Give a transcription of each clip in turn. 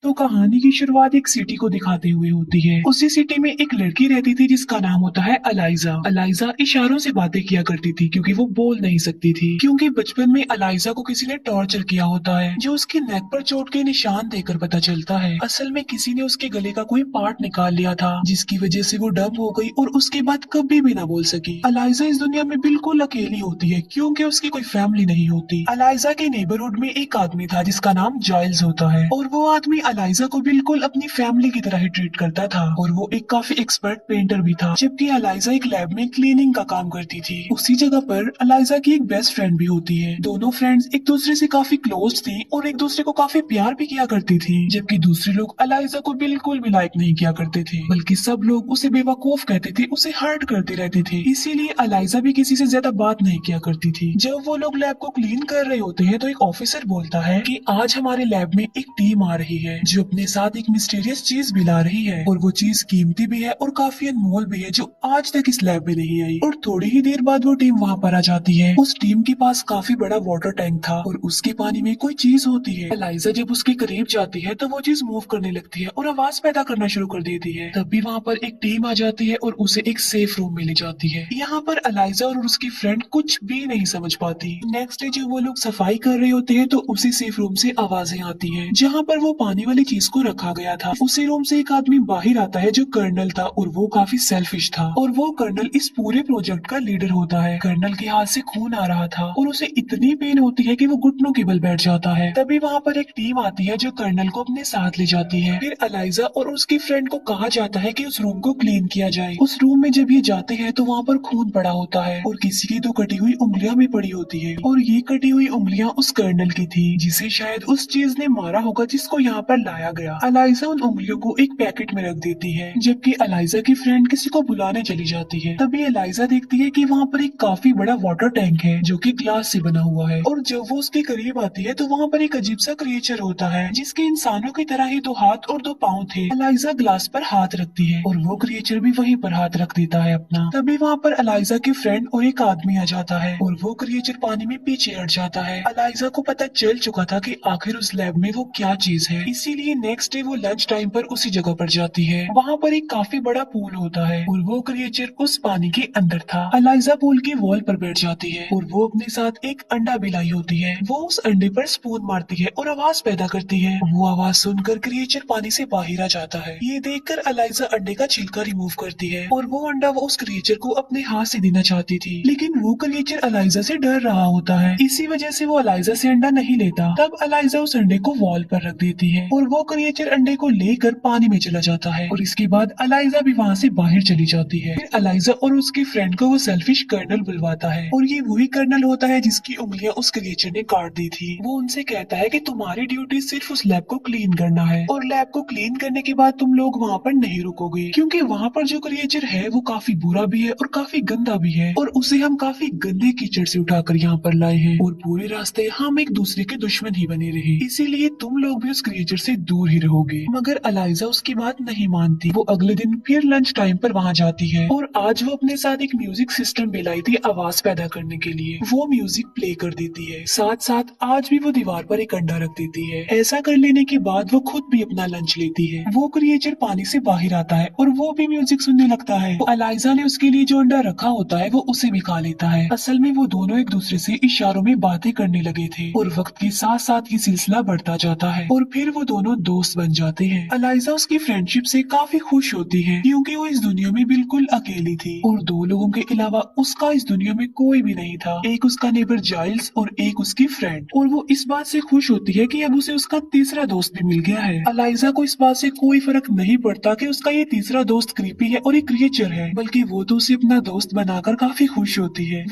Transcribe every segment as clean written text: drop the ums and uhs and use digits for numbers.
दोस्तों कहानी की शुरुआत एक सिटी को दिखाते हुए होती है। उसी सिटी में एक लड़की रहती थी जिसका नाम होता है अलाइजा। अलाइजा इशारों से बातें किया करती थी क्योंकि वो बोल नहीं सकती थी, क्योंकि बचपन में अलाइजा को किसी ने टॉर्चर किया होता है जो उसके नेक पर चोट के निशान देखकर पता चलता है। असल में किसी ने उसके गले का कोई पार्ट निकाल लिया था जिसकी वजह से वो डम हो गई और उसके बाद कभी भी ना बोल सकी। अलाइजा इस दुनिया में बिल्कुल अकेली होती है क्योंकि उसकी कोई फैमिली नहीं होती। अलाइजा के नेबरहुड में एक आदमी था जिसका नाम जाइल्स होता है और वो आदमी अलाइजा को बिल्कुल अपनी फैमिली की तरह ही ट्रीट करता था और वो एक काफी एक्सपर्ट पेंटर भी था, जबकि अलाइजा एक लैब में क्लीनिंग का काम करती थी। उसी जगह पर अलाइजा की एक बेस्ट फ्रेंड भी होती है। दोनों फ्रेंड्स एक दूसरे से काफी क्लोज थी और एक दूसरे को काफी प्यार भी किया करती थी, जबकि दूसरे लोग अलाइजा को बिल्कुल भी लाइक नहीं किया करते थे, बल्कि सब लोग उसे बेवकूफ कहते थे, उसे हर्ट करते रहते थे। इसीलिए अलाइजा भी किसी से ज्यादा बात नहीं किया करती थी। जब वो लोग लैब को क्लीन कर रहे होते हैं तो एक ऑफिसर बोलता है कि आज हमारे लैब में एक टीम आ रही है जो अपने साथ एक मिस्टीरियस चीज भी ला रही है और वो चीज कीमती भी है और काफी अनमोल भी है जो आज तक इस लैब में नहीं आई। और थोड़ी ही देर बाद वो टीम वहाँ पर आ जाती है। उस टीम के पास काफी बड़ा वाटर टैंक था और उसके पानी में कोई चीज होती है। अलाइजा जब उसके करीब जाती है तो वो चीज मूव करने लगती है और आवाज पैदा करना शुरू कर देती है। तभी वहाँ पर एक टीम आ जाती है और उसे एक सेफ रूम में ले जाती है। यहाँ पर अलाइजा और उसकी फ्रेंड कुछ भी नहीं समझ पाती। नेक्स्ट डे जब वो लोग सफाई कर रहे होते हैं तो उसी सेफ रूम से आवाजें आती है जहाँ पर वो पानी वाली चीज को रखा गया था। उसी रूम से एक आदमी बाहर आता है जो कर्नल था और वो काफी सेल्फिश था और वो कर्नल इस पूरे प्रोजेक्ट का लीडर होता है। कर्नल के हाथ से खून आ रहा था और उसे इतनी पेन होती है कि वो घुटनों के बल बैठ जाता है। तभी वहाँ पर एक टीम आती है जो कर्नल को अपने साथ ले जाती है। फिर अलाइजा और उसकी फ्रेंड को कहा जाता है कि उस रूम को क्लीन किया जाए। उस रूम में जब ये जाते हैं तो वहाँ पर खून पड़ा होता है और किसी की तो कटी हुई उंगलियां भी पड़ी होती है और ये कटी हुई उंगलियां उस कर्नल की थी जिसे शायद उस चीज ने मारा होगा जिसको यहाँ पर लाया गया। अलाइजा उन उंगलियों को एक पैकेट में रख देती है जबकि अलाइजा की फ्रेंड किसी को बुलाने चली जाती है। तभी अलाइजा देखती है कि वहाँ पर एक काफी बड़ा वाटर टैंक है जो कि ग्लास से बना हुआ है और जब वो उसके करीब आती है तो वहाँ पर एक अजीब सा क्रिएचर होता है जिसके इंसानों की तरह ही दो हाथ और दो पाँव थे। अलाइजा ग्लास पर हाथ रखती है और वो क्रिएचर भी वहीं पर हाथ रख देता है अपना। तभी वहाँ पर अलाइजा की फ्रेंड और एक आदमी आ जाता है और वो क्रिएचर पानी में पीछे हट जाता है। अलाइजा को पता चल चुका था कि आखिर उस लैब में वो क्या चीज है, इसीलिए नेक्स्ट डे वो लंच टाइम पर उसी जगह पर जाती है। वहाँ पर एक काफी बड़ा पूल होता है और वो क्रिएचर उस पानी के अंदर था। अलाइजा पूल की वॉल पर बैठ जाती है और वो अपने साथ एक अंडा भी लाई होती है। वो उस अंडे पर स्पून मारती है और आवाज पैदा करती है। वो आवाज सुनकर क्रिएचर पानी से बाहर आ जाता है। ये देखकर अलाइजा अंडे का छिलका रिमूव करती है और वो अंडा वो उस क्रिएचर को अपने हाथ से देना चाहती थी, लेकिन वो क्रिएचर अलाइजा से डर रहा होता है। इसी वजह से वो अलाइजा से अंडा नहीं लेता। तब अलाइजा उस अंडे को वॉल पर रख देती है और वो क्रिएचर अंडे को लेकर पानी में चला जाता है और इसके बाद अलाइजा भी वहाँ से बाहर चली जाती है। फिर अलाइजा और उसकी फ्रेंड को वो सेल्फिश कर्नल बुलवाता है और ये वही कर्नल होता है जिसकी उंगलियां उस क्रिएचर ने काट दी थी। वो उनसे कहता है कि तुम्हारी ड्यूटी सिर्फ उस लैब को क्लीन करना है और लैब को क्लीन करने के बाद तुम लोग वहाँ पर नहीं रुकोगे क्योंकि वहाँ पर जो क्रिएचर है वो काफी बुरा भी है और काफी गंदा भी है और उसे हम काफी गंदे कीचड़ से उठाकर यहाँ पर लाए हैं और पूरे रास्ते हम एक दूसरे के दुश्मन ही बने रहे, इसीलिए तुम लोग भी उस क्रिएचर से दूर ही रहोगे। मगर अलाइजा उसकी बात नहीं मानती। वो अगले दिन फिर लंच टाइम पर वहाँ जाती है और आज वो अपने साथ एक म्यूजिक सिस्टम भी लाई थी आवाज पैदा करने के लिए। वो म्यूजिक प्ले कर देती है, साथ साथ आज भी वो दीवार पर एक अंडा रख देती है। ऐसा कर लेने के बाद वो खुद भी अपना लंच लेती है। वो क्रिएचर पानी से बाहर आता है और वो भी म्यूजिक सुनने लगता है। तो अलाइजा ने उसके लिए जो अंडा रखा होता है वो उसे भी खा लेता है। असल में वो दोनों एक दूसरे से इशारों में बातें करने लगे थे और वक्त के साथ साथ ये सिलसिला बढ़ता जाता है और फिर वो दोनों दोस्त बन जाते हैं। अलाइजा उसकी फ्रेंडशिप से काफी खुश होती है क्योंकि वो इस दुनिया में बिल्कुल अकेली थी और दो लोगों के अलावा उसका इस दुनिया में कोई भी नहीं था, एक उसका नेबर जाइल्स और एक उसकी फ्रेंड। और वो इस बात से खुश होती है कि अब उसे उसका तीसरा दोस्त भी मिल गया है। अलाइजा को इस बात से कोई फर्क नहीं पड़ता कि उसका ये तीसरा दोस्त क्रीपी है और एक क्रिएचर है, बल्कि वो तो उसे अपना दोस्त बनाकर काफी खुश होती है।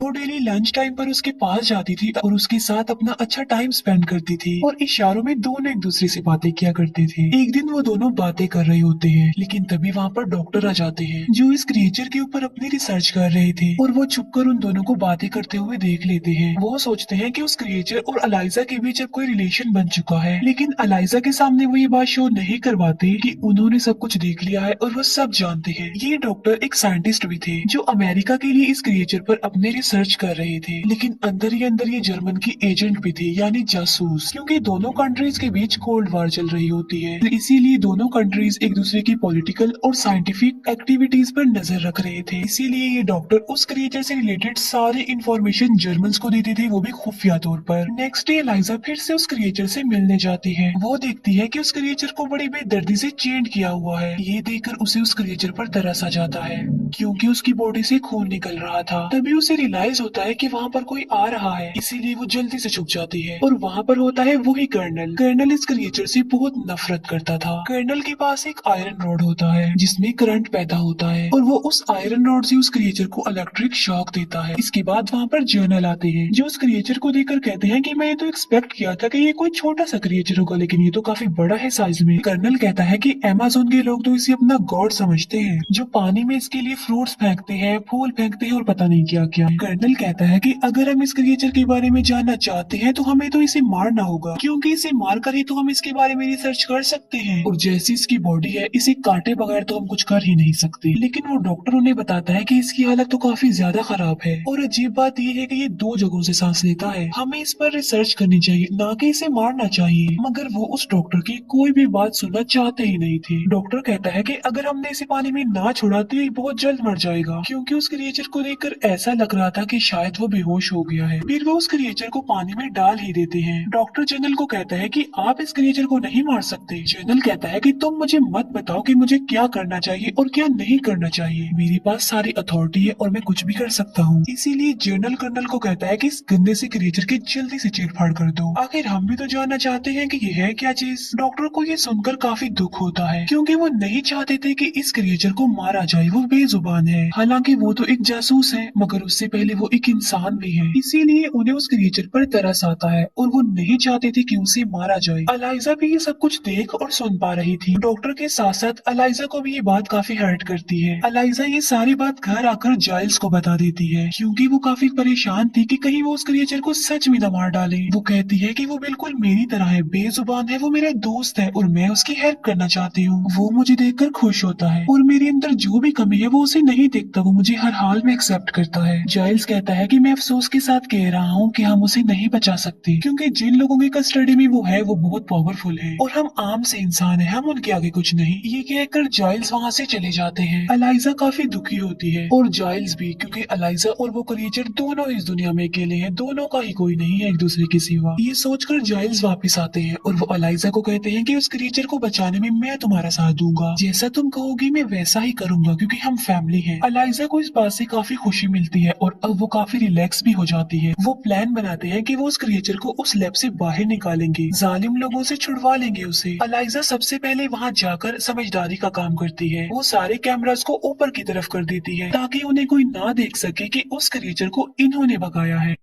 वो डेली लंच टाइम पर उसके पास जाती थी और उसके साथ अपना अच्छा टाइम स्पेंड करती थी और इशारों में दोनों एक दूसरे से बातें किया करते थे। एक दिन वो दोनों बातें कर रहे होते हैं लेकिन तभी वहाँ पर डॉक्टर आ जाते हैं जो इस क्रिएचर के ऊपर अपनी रिसर्च कर रहे थे और वो छुपकर उन दोनों को बातें करते हुए देख लेते हैं। वो सोचते हैं कि उस क्रिएचर और अलाइजा के बीच अब कोई रिलेशन बन चुका है, लेकिन अलाइजा के सामने वो ये बात शो नहीं करवाते कि उन्होंने सब कुछ देख लिया है और वो सब जानते हैं। ये डॉक्टर एक साइंटिस्ट भी थे जो अमेरिका के लिए इस क्रिएचर पर अपने रिसर्च कर रहे थे, लेकिन अंदर ही अंदर ये जर्मन की एजेंट भी थे, यानी जासूस, क्योंकि दोनों कंट्रीज के बीच कोल्ड वॉर चल रही होती है। तो इसीलिए दोनों कंट्रीज एक दूसरे की पॉलिटिकल और साइंटिफिक एक्टिविटीज पर नजर रख रहे थे। इसीलिए ये डॉक्टर उस क्रिएचर से रिलेटेड सारी इंफॉर्मेशन जर्मन्स को देते थे, वो भी खुफिया तौर पर। नेक्स्ट डे एलाइजा फिर से उस क्रिएचर से मिलने जाती है। वो देखती है कि उस क्रिएचर को बड़ी बेदर्दी से चेंट किया हुआ है। ये देखकर उसे उस क्रिएचर पर तरस आ जाता है, क्योंकि उसकी बॉडी से खून निकल रहा था। तभी उसे रियलाइज होता है कि वहाँ पर कोई आ रहा है, इसीलिए वो जल्दी से छुप जाती है। और वहाँ पर होता है वही कर्नल। कर्नल इस क्रिएचर से बहुत नफरत करता था। कर्नल के पास एक आयरन रॉड होता है जिसमें करंट पैदा होता है, और वो उस आयरन रॉड से उस क्रिएचर को इलेक्ट्रिक शॉक देता है। इसके बाद वहाँ पर जर्नल आते हैं जो उस क्रिएचर को देखकर कहते हैं कि मैं तो एक्सपेक्ट किया था कि ये कोई छोटा सा क्रिएचर होगा, लेकिन ये तो काफी बड़ा है साइज में। कर्नल कहता है कि अमेज़न के लोग तो इसे अपना गॉड समझते हैं, जो पानी में इसके लिए फ्रूट्स फेंकते हैं, फूल फेंकते हैं और पता नहीं क्या क्या। कर्नल कहता है कि अगर हम इस क्रिएचर के बारे में जानना चाहते हैं तो हमें तो इसे मारना होगा, क्योंकि इसे मारकर ही तो हम इसके बारे में रिसर्च कर सकते हैं, और जैसी इसकी बॉडी है इसे काटे बगैर तो हम कुछ कर ही नहीं सकते। लेकिन वो डॉक्टर उन्हें बताता है कि इसकी हालत तो काफी ज्यादा खराब है, और अजीब बात यह है कि ये 2 जगहों से सांस लेता है। हमें इस पर रिसर्च करनी चाहिए, ना कि इसे मारना चाहिए। मगर वो उस डॉक्टर की कोई भी बात सुनना चाहते ही नहीं थे। डॉक्टर कहता है कि अगर हमने इसे पानी में ना छोड़ा तो ये बहुत जल्द मर जाएगा, क्योंकि उस क्रिएचर को देखकर ऐसा लग रहा था कि शायद वो बेहोश हो गया है। फिर वो उस क्रिएचर को पानी में डाल ही देते हैं। डॉक्टर जनरल को कहता है कि आप इस क्रिएचर को नहीं मार सकते। जनरल कहता है कि तुम मुझे मत बताओ कि मुझे क्या करना चाहिए और क्या नहीं करना चाहिए, मेरे पास सारी अथॉरिटी है और मैं कुछ भी कर सकता हूँ। इसीलिए जनरल कर्नल को कहता है कि इस गंदे से क्रिएचर की जल्दी से चीरफाड़ कर दो। आखिर हम भी तो जानना चाहते हैं कि ये है क्या चीज। डॉक्टर को ये सुनकर काफी दुख होता है, क्योंकि वो नहीं चाहते थे कि इस क्रिएचर को मारा जाए। वो बेजुबान है, हालांकि वो तो एक जासूस है, मगर उससे पहले वो एक इंसान भी है। इसीलिए उन्हें उस क्रिएचर पर तरस आता है और वो नहीं चाहते थे कि उसे मारा जाए। अलाइजा भी ये सब कुछ देख और सुन पा रही थी। डॉक्टर के साथ साथ अलाइजा को भी ये बात काफी हर्ट करती है। अलाइजा ये सारी बात घर आकर जाइल्स को बता देती है, क्योंकि वो काफी परेशान थी कि कहीं वो उस क्रिएचर को सच में न मार डाले। वो कहती है कि वो बिल्कुल मेरी तरह है, बेजुबान है, वो मेरा दोस्त है और मैं उसकी हेल्प करना चाहती हूँ। वो मुझे देखकर खुश होता है और मेरे अंदर जो भी कमी है वो उसे नहीं देखता, वो मुझे हर हाल में एक्सेप्ट करता है। जाइल्स कहता है कि मैं अफसोस के साथ कह रहा हूँ कि हम उसे नहीं बचा सकते, क्योंकि जिन लोगों की कस्टडी में वो है वो बहुत पावरफुल है और हम आम से इंसान है, हम उनके आगे कुछ नहीं। ये कहकर जाइल्स वहाँ से चले जाते हैं। अलाइजा काफी दुखी होती है और जाइल्स भी, क्योंकि अलाइजा और वो क्रिएचर दोनों इस दुनिया में अकेले हैं, दोनों का ही कोई नहीं है एक दूसरे के सिवा। ये सोचकर जाइल्स वापस आते हैं और वो अलाइजा को कहते हैं कि उस क्रिएचर को बचाने में मैं तुम्हारा साथ दूंगा, जैसा तुम कहोगी मैं वैसा ही करूंगा, क्योंकि हम फैमिली हैं। अलाइजा को इस बात से काफी खुशी मिलती है और अब वो काफी रिलैक्स भी हो जाती है। वो प्लान बनाते हैं कि वो उस क्रिएचर को उस लैब से बाहर निकालेंगे, जालिम लोगों से छुड़वा लेंगे उसे। अलाइजा सबसे पहले वहाँ जाकर समझदारी का काम करती है। वो सारे कैमरास को ऊपर की तरफ कर देती है ताकि उन्हें कोई ना देख सके कि उस क्रिएचर को इन्होंने भगाया है।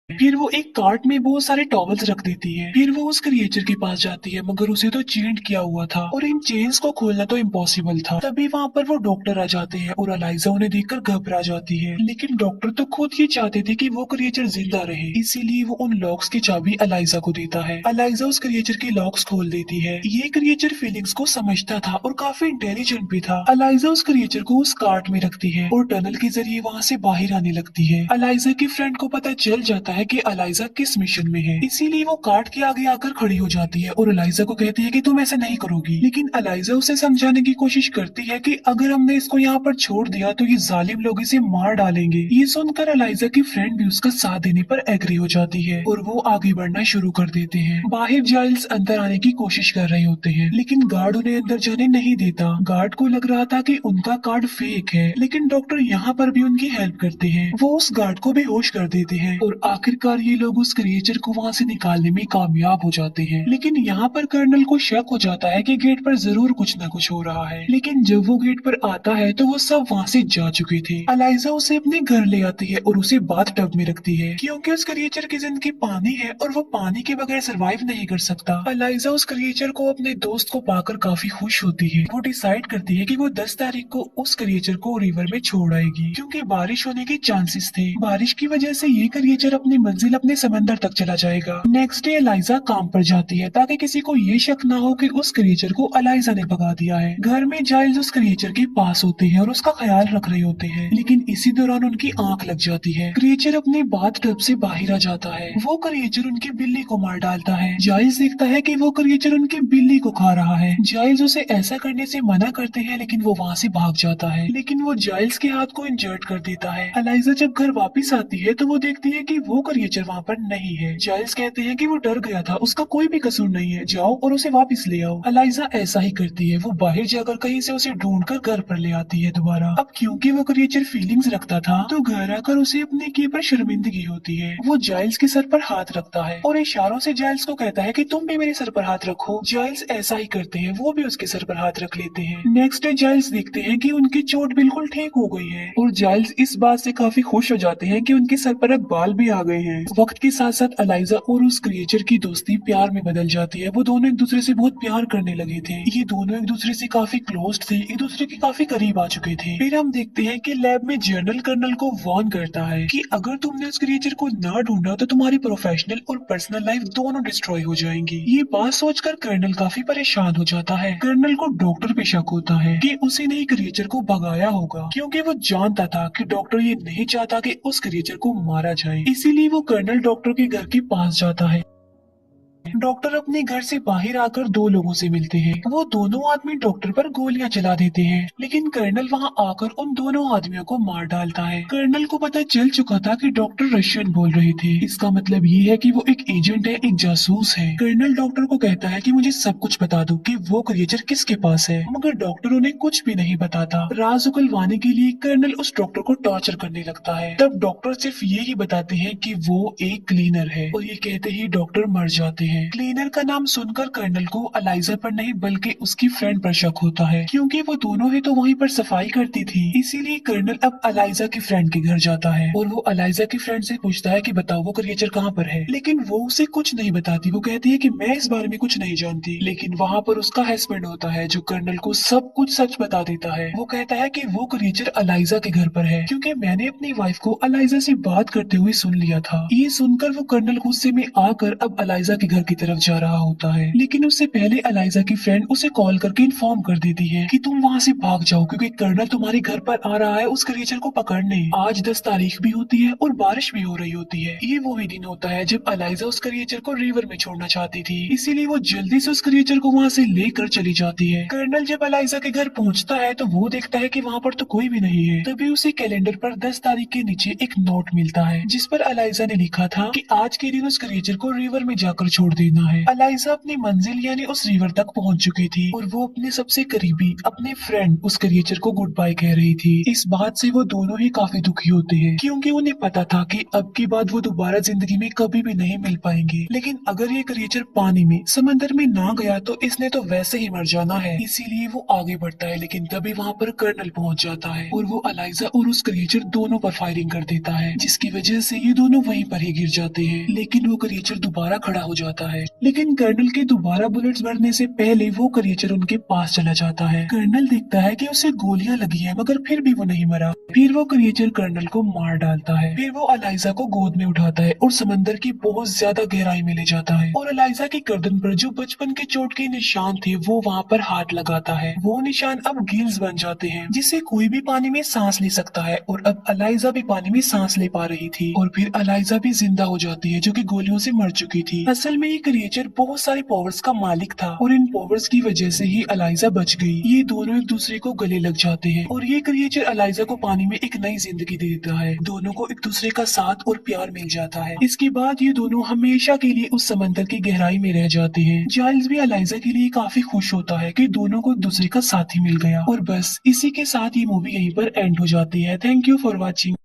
फिर वो एक कार्ट में बहुत सारे टॉवल्स रख देती है। फिर वो उस क्रिएचर के पास जाती है, मगर उसे तो चेंट किया हुआ था और इन चेन्स को खोलना तो इम्पॉसिबल था। तभी वहाँ पर वो डॉक्टर आ जाते हैं और अलाइजा उन्हें देखकर घबरा जाती है, लेकिन डॉक्टर तो खुद ये चाहते थे कि वो क्रिएचर जिंदा रहे, इसीलिए वो उन लॉक्स की चाबी अलाइजा को देता है। अलाइजा उस क्रिएचर के लॉक्स खोल देती है। ये क्रिएचर फीलिंग्स को समझता था और काफी इंटेलिजेंट भी था। अलाइजा उस क्रिएचर को उस कार्ट में रखती है और टनल के जरिए वहाँ से बाहर आने लगती है। अलाइजा के फ्रेंड को पता चल जाता है कि अलाइजा किस मिशन में है, इसीलिए वो कार्ट के आगे आकर खड़ी हो जाती है और अलाइजा को कहती है कि तुम ऐसा नहीं करोगी। लेकिन अलाइजा उसे समझाने की कोशिश करती है कि अगर हमने इसको यहाँ पर छोड़ दिया तो ये जालिम लोग इसे मार डालेंगे। ये सुनकर अलाइजा की फ्रेंड भी उसका साथ देने पर एग्री हो जाती है और वो आगे बढ़ना शुरू कर देते हैं। बाहर जाइल्स अंदर आने की कोशिश कर रहे होते हैं, लेकिन गार्ड उन्हें अंदर जाने नहीं देता। गार्ड को लग रहा था कि उनका कार्ड फेक है, लेकिन डॉक्टर यहाँ पर भी उनकी हेल्प करते हैं। वो उस गार्ड को बेहोश कर देते हैं और आखिरकार ये लोग उस क्रिएचर को वहाँ से निकालने में कामयाब हो जाते हैं। लेकिन यहाँ पर कर्नल को शक हो जाता है कि गेट पर जरूर कुछ न कुछ हो रहा है, लेकिन जब वो गेट पर आता है तो वो सब वहाँ से जा चुके थे। अलाइजा उसे अपने घर ले आती है और उसे बाथ टब में रखती है, क्योंकि उस क्रिएचर की जिंदगी पानी है और वो पानी के बगैर सरवाइव नहीं कर सकता। अलाइजा उस क्रिएचर को अपने दोस्त को पाकर काफी खुश होती है। वो डिसाइड करती है कि वो 10 तारीख को उस क्रिएचर को रिवर में छोड़ आएगी, क्योंकि बारिश होने के चांसेस थे। बारिश की वजह से ये क्रिएचर अपने अपनी मंजिल अपने समंदर तक चला जाएगा। नेक्स्ट डे एलाइजा काम पर जाती है ताकि किसी को ये शक ना हो कि उस क्रिएचर को एलाइजा ने भगा दिया है। घर में जाइल्स उस क्रिएचर के पास होते हैं और उसका ख्याल रख रहे होते हैं, लेकिन इसी दौरान उनकी आंख लग जाती है। क्रिएचर अपने बाथटब से बाहर आ जाता है। वो क्रिएचर उनकी बिल्ली को मार डालता है। जाइल्स देखता है कि वो क्रिएचर उनकी बिल्ली को खा रहा है। जाइल्स उसे ऐसा करने से मना करते हैं, लेकिन वो वहाँ से भाग जाता है, लेकिन वो जाइल्स के हाथ को इंजर्ड कर देता है। एलाइजा जब घर वापस आती है तो वो देखती है कि वो क्रिएचर वहाँ पर नहीं है। जाइल्स कहते हैं कि वो डर गया था, उसका कोई भी कसूर नहीं है, जाओ और उसे वापस ले आओ। एलाइजा ऐसा ही करती है। वो बाहर जाकर कहीं से उसे ढूंढकर घर पर ले आती है दोबारा। अब क्योंकि वो क्रिएचर फीलिंग्स रखता था तो घर आकर उसे अपने किए पर शर्मिंदगी होती है। वो जाइल्स के सर पर हाथ रखता है और इशारों से जाइल्स को कहता है कि तुम भी मेरे सर पर हाथ रखो। जाइल्स ऐसा ही करते हैं, वो भी उसके सर पर हाथ रख लेते हैं। नेक्स्ट डे जाइल्स देखते हैं कि उनकी चोट बिल्कुल ठीक हो गई है और जाइल्स इस बात से काफी खुश हो जाते हैं कि उनके सर पर अब बाल भी आ गए हैं। वक्त के साथ साथ एलाइजा और उस क्रिएचर की दोस्ती प्यार में बदल जाती है। वो दोनों एक दूसरे से बहुत प्यार करने लगे थे। ये दोनों एक दूसरे से काफी क्लोज थे, एक दूसरे के काफी करीब आ चुके थे। फिर हम देखते हैं कि लैब में जनरल कर्नल को वार्न करता है कि अगर तुमने उस क्रिएचर को ना ढूंढा तो तुम्हारी प्रोफेशनल और पर्सनल लाइफ दोनों डिस्ट्रॉय हो जाएंगी। ये बात सोचकर कर्नल काफी परेशान हो जाता है। कर्नल को डॉक्टर पे शक होता है कि उसी ने क्रिएचर को भगाया होगा, क्योंकि वो जानता था कि डॉक्टर ये नहीं चाहता कि उस क्रिएचर को मारा जाए। इसीलिए वो कर्नल डॉक्टर के घर के पास जाता है। डॉक्टर अपने घर से बाहर आकर दो लोगों से मिलते हैं। वो दोनों आदमी डॉक्टर पर गोलियां चला देते हैं, लेकिन कर्नल वहां आकर उन दोनों आदमियों को मार डालता है। कर्नल को पता चल चुका था कि डॉक्टर रशियन बोल रहे थे। इसका मतलब ये है कि वो एक एजेंट है, एक जासूस है। कर्नल डॉक्टर को कहता है कि मुझे सब कुछ बता दो कि वो क्रिएचर किसके पास है, मगर डॉक्टर उन्हें कुछ भी नहीं बताता। राज उगलवाने के लिए कर्नल उस डॉक्टर को टॉर्चर करने लगता है। तब डॉक्टर सिर्फ ये ही बताते हैं कि वो एक क्लीनर है और ये कहते ही डॉक्टर मर जाते हैं। क्लीनर का नाम सुनकर कर्नल को एलाइजा पर नहीं बल्कि उसकी फ्रेंड पर शक होता है, क्योंकि वो दोनों ही तो वहीं पर सफाई करती थी। इसीलिए कर्नल अब एलाइजा की फ्रेंड के घर जाता है और वो एलाइजा की फ्रेंड से पूछता है कि बताओ वो क्रिएचर कहाँ पर है, लेकिन वो उसे कुछ नहीं बताती। वो कहती है कि मैं इस बारे में कुछ नहीं जानती, लेकिन वहाँ पर उसका हस्बैंड होता है जो कर्नल को सब कुछ सच बता देता है। वो कहता है कि वो क्रिएचर एलाइजा के घर पर है, क्योंकि मैंने अपनी वाइफ को एलाइजा से बात करते हुए सुन लिया था। ये सुनकर वो कर्नल गुस्से में आकर अब एलाइजा के घर की तरफ जा रहा होता है, लेकिन उससे पहले एलाइजा की फ्रेंड उसे कॉल करके इन्फॉर्म कर देती है कि तुम वहाँ से भाग जाओ, क्योंकि कर्नल तुम्हारे घर पर आ रहा है उस क्रिएचर को पकड़ने। आज 10 तारीख भी होती है और बारिश भी हो रही होती है। ये वही दिन होता है जब एलाइजा उस क्रिएचर को रिवर में छोड़ना चाहती थी, इसीलिए वो जल्दी से उस क्रिएचर को वहाँ से लेकर चली जाती है। कर्नल जब एलाइजा के घर पहुँचता है तो वो देखता है कि वहाँ पर तो कोई भी नहीं है। तभी उसे कैलेंडर पर 10 तारीख के नीचे एक नोट मिलता है, जिस पर एलाइजा ने लिखा था कि आज के दिन उस क्रिएचर को रिवर में जाकर छोड़ देना है। एलाइजा अपनी मंजिल यानी उस रिवर तक पहुंच चुकी थी और वो अपने सबसे करीबी अपने फ्रेंड उस क्रिएचर को गुड बाय कह रही थी। इस बात से वो दोनों ही काफी दुखी होते हैं, क्योंकि उन्हें पता था कि अब की बात वो दोबारा जिंदगी में कभी भी नहीं मिल पाएंगे। लेकिन अगर ये क्रिएचर पानी में समंदर में ना गया तो इसने तो वैसे ही मर जाना है। इसीलिए वो आगे बढ़ता है, लेकिन तभी वहाँ पर कर्नल पहुँच जाता है और वो एलाइजा और उस क्रिएचर दोनों पर फायरिंग कर देता है, जिसकी वजह से ये दोनों वहीं पर ही गिर जाते हैं। लेकिन वो क्रिएचर दोबारा खड़ा हो जाता है, लेकिन कर्नल के दोबारा बुलेट्स भरने से पहले वो क्रिएचर उनके पास चला जाता है। कर्नल देखता है कि उसे गोलियां लगी है, मगर फिर भी वो नहीं मरा। फिर वो क्रिएचर कर्नल को मार डालता है। फिर वो एलाइजा को गोद में उठाता है और समंदर की बहुत ज्यादा गहराई में ले जाता है और एलाइजा की गर्दन पर जो बचपन के चोट के निशान थे वो वहाँ पर हाथ लगाता है। वो निशान अब गिल्स बन जाते हैं, जिससे कोई भी पानी में सांस ले सकता है और अब एलाइजा भी पानी में सांस ले पा रही थी। और फिर एलाइजा भी जिंदा हो जाती है, जो कि गोलियों से मर चुकी थी। असल में ये क्रिएचर बहुत सारी पावर्स का मालिक था और इन पावर्स की वजह से ही एलाइजा बच गई। ये दोनों एक दूसरे को गले लग जाते हैं और ये क्रिएचर एलाइजा को पानी में एक नई जिंदगी दे देता है। दोनों को एक दूसरे का साथ और प्यार मिल जाता है। इसके बाद ये दोनों हमेशा के लिए उस समंदर की गहराई में रह जाते हैं। जाइल्स भी एलाइजा के लिए काफी खुश होता है कि दोनों को एक दूसरे का साथी मिल गया। और बस इसी के साथ ये मूवी यहीं पर एंड हो जाती है। Thank you for watching.